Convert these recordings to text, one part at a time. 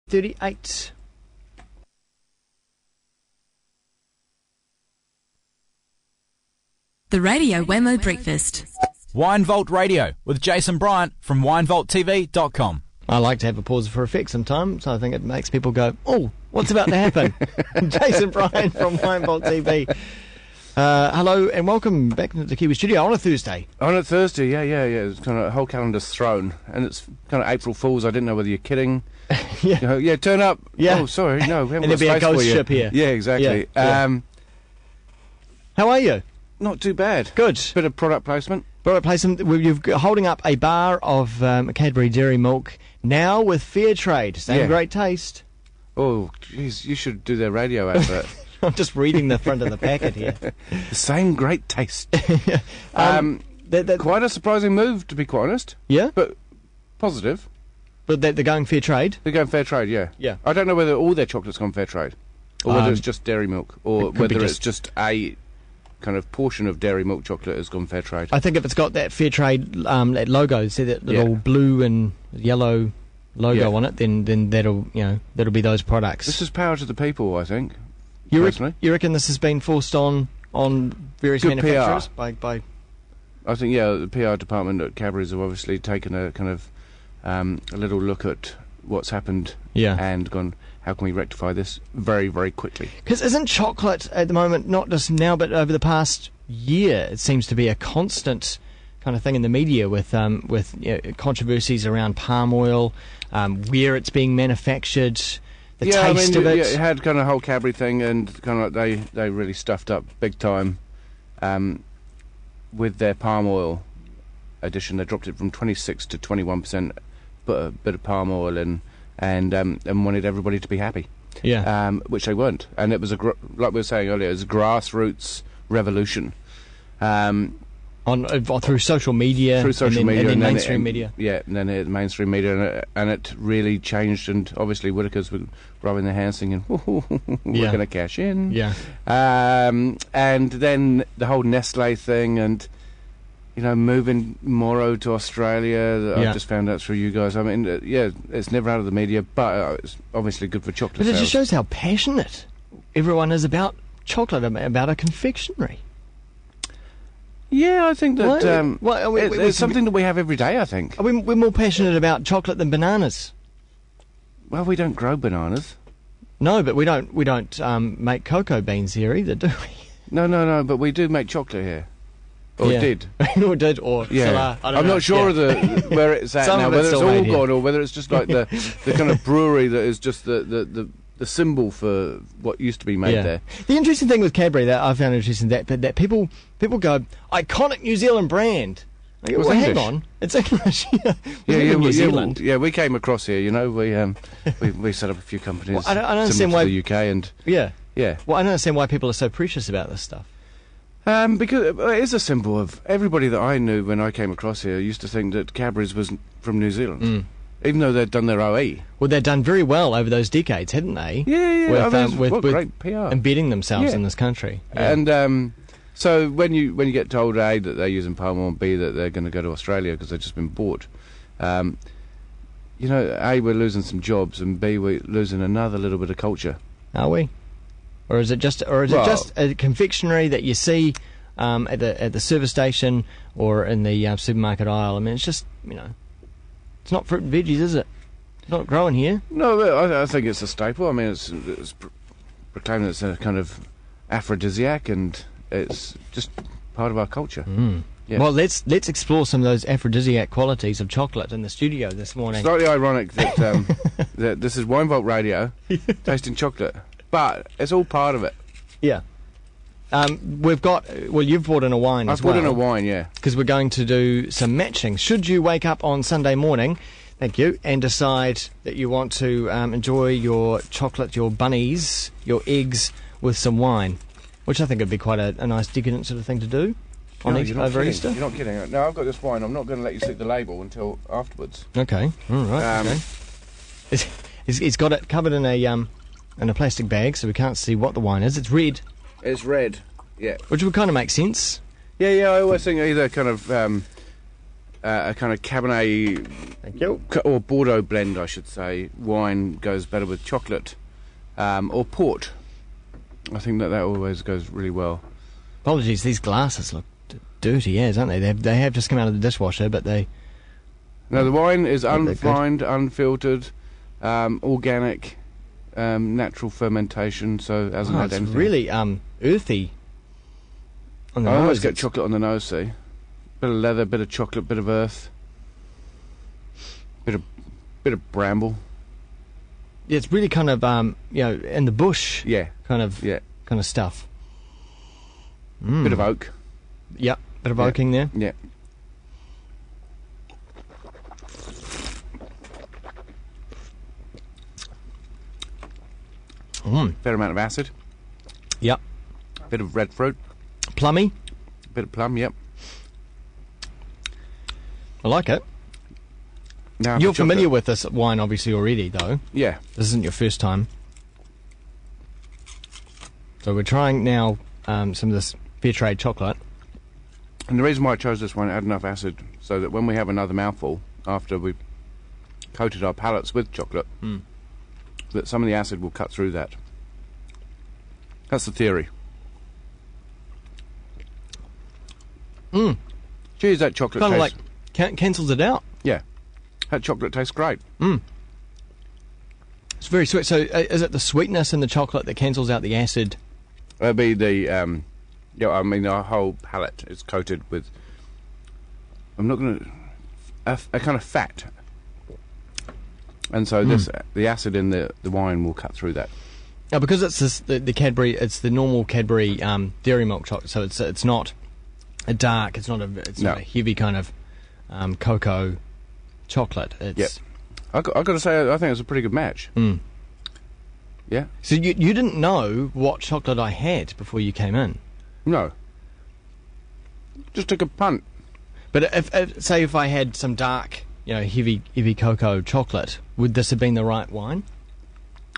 38. The Radio Wammo Breakfast. Wine Vault Radio with Jayson Bryant from winevaulttv.com. I like to have a pause for effect sometimes, so I think it makes people go, oh, what's about to happen? Jayson Bryant from Wine Vault TV. Hello and welcome back to the Kiwi studio on a Thursday. On a Thursday, yeah. It's kind of the whole calendar's thrown, and it's kind of April Fool's. I didn't know whether you're kidding. Yeah. You know, turn up. Yeah. Oh, sorry, no. We haven't And there'll got be a space for ghost you. ship here. Yeah, exactly. Yeah. How are you? Not too bad. Good. Bit of product placement. Product placement. You're holding up a bar of Cadbury Dairy Milk now with fair trade. Same great taste. Oh, jeez, you should do their radio advert. I'm just reading the front of the packet here. The same great taste. That, Quite a surprising move, to be quite honest. yeah? But positive. But they're going fair trade? They're going fair trade, yeah. Yeah. I don't know whether all their chocolate's gone fair trade, or whether it's just dairy milk, or it could be whether just- it's just a kind of portion of dairy milk chocolate has gone fair trade. I think if it's got that fair trade that logo, see that little blue and yellow logo on it, then that'll be those products. This is power to the people, I think. You personally. you reckon this has been forced on various Good manufacturers PR. by I think, the PR department at Cadbury's have obviously taken a kind of a little look at what's happened and gone, how can we rectify this very, very quickly? Because isn't chocolate at the moment, not just now but over the past year, it seems to be a constant kind of thing in the media with controversies around palm oil, where it's being manufactured, the taste of it. Yeah, it had kind of a whole Cadbury thing, and kind of like they really stuffed up big time with their palm oil addition. They dropped it from 26 to 21%, put a bit of palm oil in, and wanted everybody to be happy. Yeah. Which they weren't, and it was like we were saying earlier, it was a grassroots revolution. Through social media, and then mainstream media. Yeah, and then mainstream media, and it really changed. And obviously, Whitakers were rubbing their hands, thinking, "We're going to cash in." Yeah. And then the whole Nestle thing, and moving Moro to Australia. That I've just found out through you guys. I mean, it's never out of the media, but it's obviously good for chocolate. But it sales. just shows how passionate everyone is about chocolate, about a confectionery. Yeah, I think that it's we something that we have every day, I think. We're more passionate about chocolate than bananas. Well, we don't grow bananas. No, but we don't make cocoa beans here either, do we? No, but we do make chocolate here. Or did. Or did, or still are. I don't I'm know. not sure of where it's at Some now, of it's whether it's still all made here. gone or whether it's just like the kind of brewery that is just the symbol for what used to be made there. The interesting thing with Cadbury that I found interesting that people go, iconic New Zealand brand. I go, Well, hang English. on, it's English. New Zealand. We came across here. We set up a few companies. Well, I don't understand similar why to the UK and Yeah. yeah. Well, I don't understand why people are so precious about this stuff. Because it is a symbol of everybody that I knew when I came across here used to think that Cadbury's was from New Zealand, even though they'd done their OE. Well, they've done very well over those decades, hadn't they? Yeah. With Great PR. embedding themselves in this country. Yeah. And so when you get told A that they're using palm oil and B that they're going to go to Australia because they've just been bought, A, we're losing some jobs, and B, we're losing another little bit of culture. Are we? Or is it just a confectionery that you see at the service station or in the supermarket aisle? I mean, it's just it's not fruit and veggies, is it? It's not growing here. No, I think it's a staple. I mean, it's proclaimed as a kind of aphrodisiac, and it's just part of our culture. Yeah. Well, let's explore some of those aphrodisiac qualities of chocolate in the studio this morning. Slightly ironic that that this is Wine Vault Radio, tasting chocolate, but it's all part of it. Yeah. We've got. Well, you've brought in a wine as well. I've brought in a wine, yeah. Because we're going to do some matching. Should you wake up on Sunday morning, thank you, and decide that you want to enjoy your chocolate, your bunnies, your eggs with some wine, which I think would be quite a nice decadent sort of thing to do over Easter. You're not kidding. No, I've got this wine. I'm not going to let you see the label until afterwards. Okay. All right. Okay. It's got it covered in a plastic bag, so we can't see what the wine is. It's red. It's red, yeah. Which would kind of make sense. Yeah, I always think either kind of a kind of Cabernet Thank you. or Bordeaux blend, I should say, wine goes better with chocolate or port. I think that always goes really well. Apologies, these glasses look dirty as, aren't they? They have just come out of the dishwasher, but they... No, the wine is they're good. unfined, unfiltered, organic, natural fermentation, so it hasn't had it's anything. really earthy on the I always nose. get chocolate on the nose, see? Bit of leather, bit of chocolate, bit of earth, bit of bramble. Yeah, it's really kind of, in the bush Yeah, kind of yeah. kind of stuff. Bit of oak. Yeah, bit of Yeah. oaking there. Yeah. Fair amount of acid. Yep. Bit of red fruit. Plummy. Bit of plum, yep. I like it. Now You're for familiar chocolate. with this wine, obviously, already, though. Yeah. This isn't your first time. So we're trying now some of this fair trade chocolate. And the reason why I chose this one, it had enough acid so that when we have another mouthful, after we've coated our palates with chocolate, that some of the acid will cut through that. That's the theory. Geez, that chocolate Kind of tastes... like cancels it out. Yeah. That chocolate tastes great. It's very sweet. So is it the sweetness in the chocolate that cancels out the acid? It'll be the... our whole palate is coated with... I'm not going to... A kind of fat. And so the acid in the wine will cut through that. Now, because it's the Cadbury, it's the normal Cadbury dairy milk chocolate, so it's not a dark, it's not a heavy kind of cocoa chocolate. It's Yep. I got to say, I think it's a pretty good match. Yeah. So you didn't know what chocolate I had before you came in, No. Just took a punt. but if I had some dark, heavy cocoa chocolate, would this have been the right wine?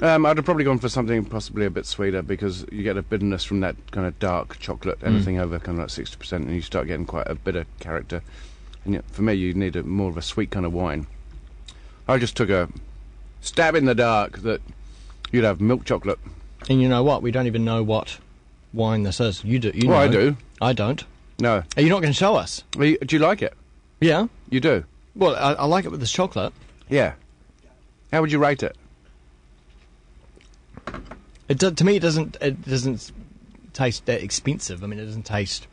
I'd have probably gone for something possibly a bit sweeter because you get a bitterness from that kind of dark chocolate, anything over kind of like 60%, and you start getting quite a bitter character. And yet, for me, you need more of a sweet kind of wine. I just took a stab in the dark that you'd have milk chocolate. And you know what? We don't even know what wine this is. You do. Well, I do. I don't. No. Are you not going to show us? Do you like it? Yeah. You do? Well, I like it with this chocolate. Yeah. How would you rate it? To me, it doesn't taste that expensive. I mean, it doesn't taste...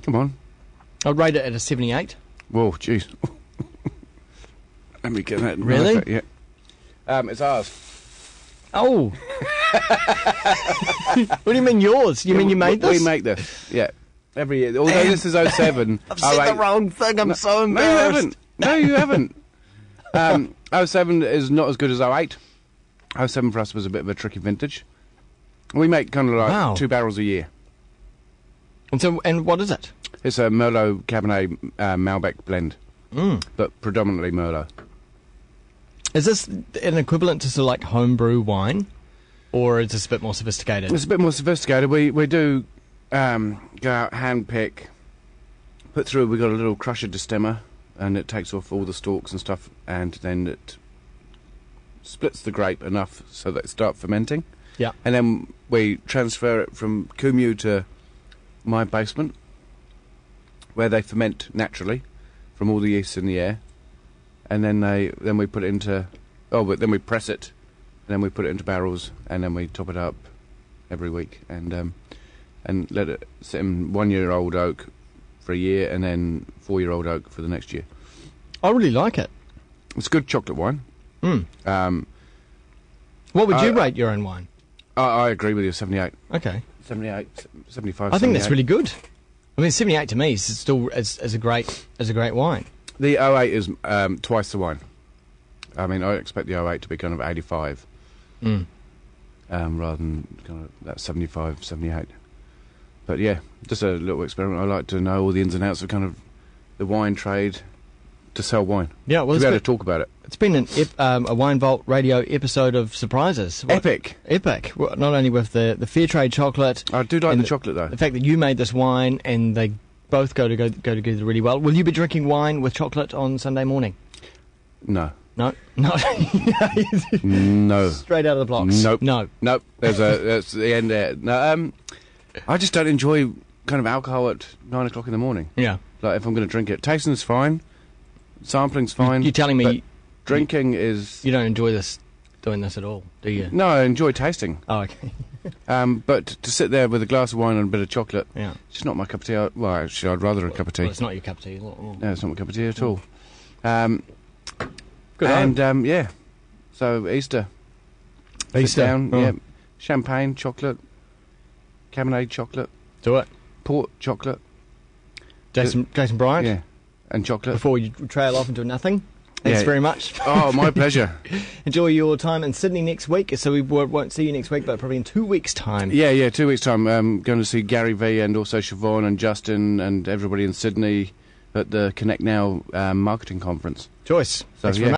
Come on. I'd rate it at a 78. Whoa, jeez. Let me get that. Really? Yeah. It's ours. Oh! What do you mean yours? You mean you made this? We make this, yeah. Every year. Although this is 07. I've said the wrong thing. I'm so embarrassed. No, you haven't. 07 is not as good as 08. 07 for us was a bit of a tricky vintage. We make kind of like 2 barrels a year. And what is it? It's a Merlot Cabernet Malbec blend, but predominantly Merlot. Is this an equivalent to sort of like homebrew wine, or is this a bit more sophisticated? It's a bit more sophisticated. We do go out, hand pick, put through. We've got a little crusher distemmer, and it takes off all the stalks and stuff, and then it splits the grape enough so that it starts fermenting. Yeah. And then we transfer it from Kumu to my basement, where they ferment naturally from all the yeast in the air, and then we put it into but then we press it, and then we put it into barrels, and then we top it up every week, and let it sit in 1-year-old oak for a year, and then 4-year-old oak for the next year. I really like it. It's good chocolate wine. What would you rate your own wine? I agree with you. 78, Okay. 78, 75. I think that's 78. really good. I mean, 78 to me is still as a great wine. The 08 is twice the wine. I mean, I expect the 08 to be kind of 85, rather than kind of that 75, 78. But yeah, just a little experiment. I like to know all the ins and outs of kind of the wine trade to sell wine. Yeah, well, to be able to talk about it. It's been a Wine Vault Radio episode of surprises. Epic. Well, not only with the fair trade chocolate. I do like and the chocolate though. The fact that you made this wine and the both go together really well. Will you be drinking wine with chocolate on Sunday morning? No. No. No. Straight out of the blocks. Nope. No. Nope. That's the end there. No. I just don't enjoy kind of alcohol at 9 o'clock in the morning. Yeah. Like if I'm going to drink it, tasting's fine, sampling's fine. You're telling me drinking is. You don't enjoy doing this at all, do you? No, I enjoy tasting. Oh, okay. But to sit there with a glass of wine and a bit of chocolate, yeah, it's just not my cup of tea. Well, actually, I'd rather a cup of tea. Well, it's not your cup of tea. No, it's not my cup of tea at all. Good. And yeah, so Easter. Sit down, yeah, champagne, chocolate, Cabernet chocolate, do it. Port chocolate. Jayson Bryant. Yeah, and chocolate. Before you trail off into nothing. Thanks very much. Oh, my pleasure. Enjoy your time in Sydney next week. So we won't see you next week, but probably in 2 weeks' time. Yeah, 2 weeks' time. I'm going to see Gary V and also Siobhan and Justin and everybody in Sydney at the Connect Now marketing conference. Joyce, thanks very much.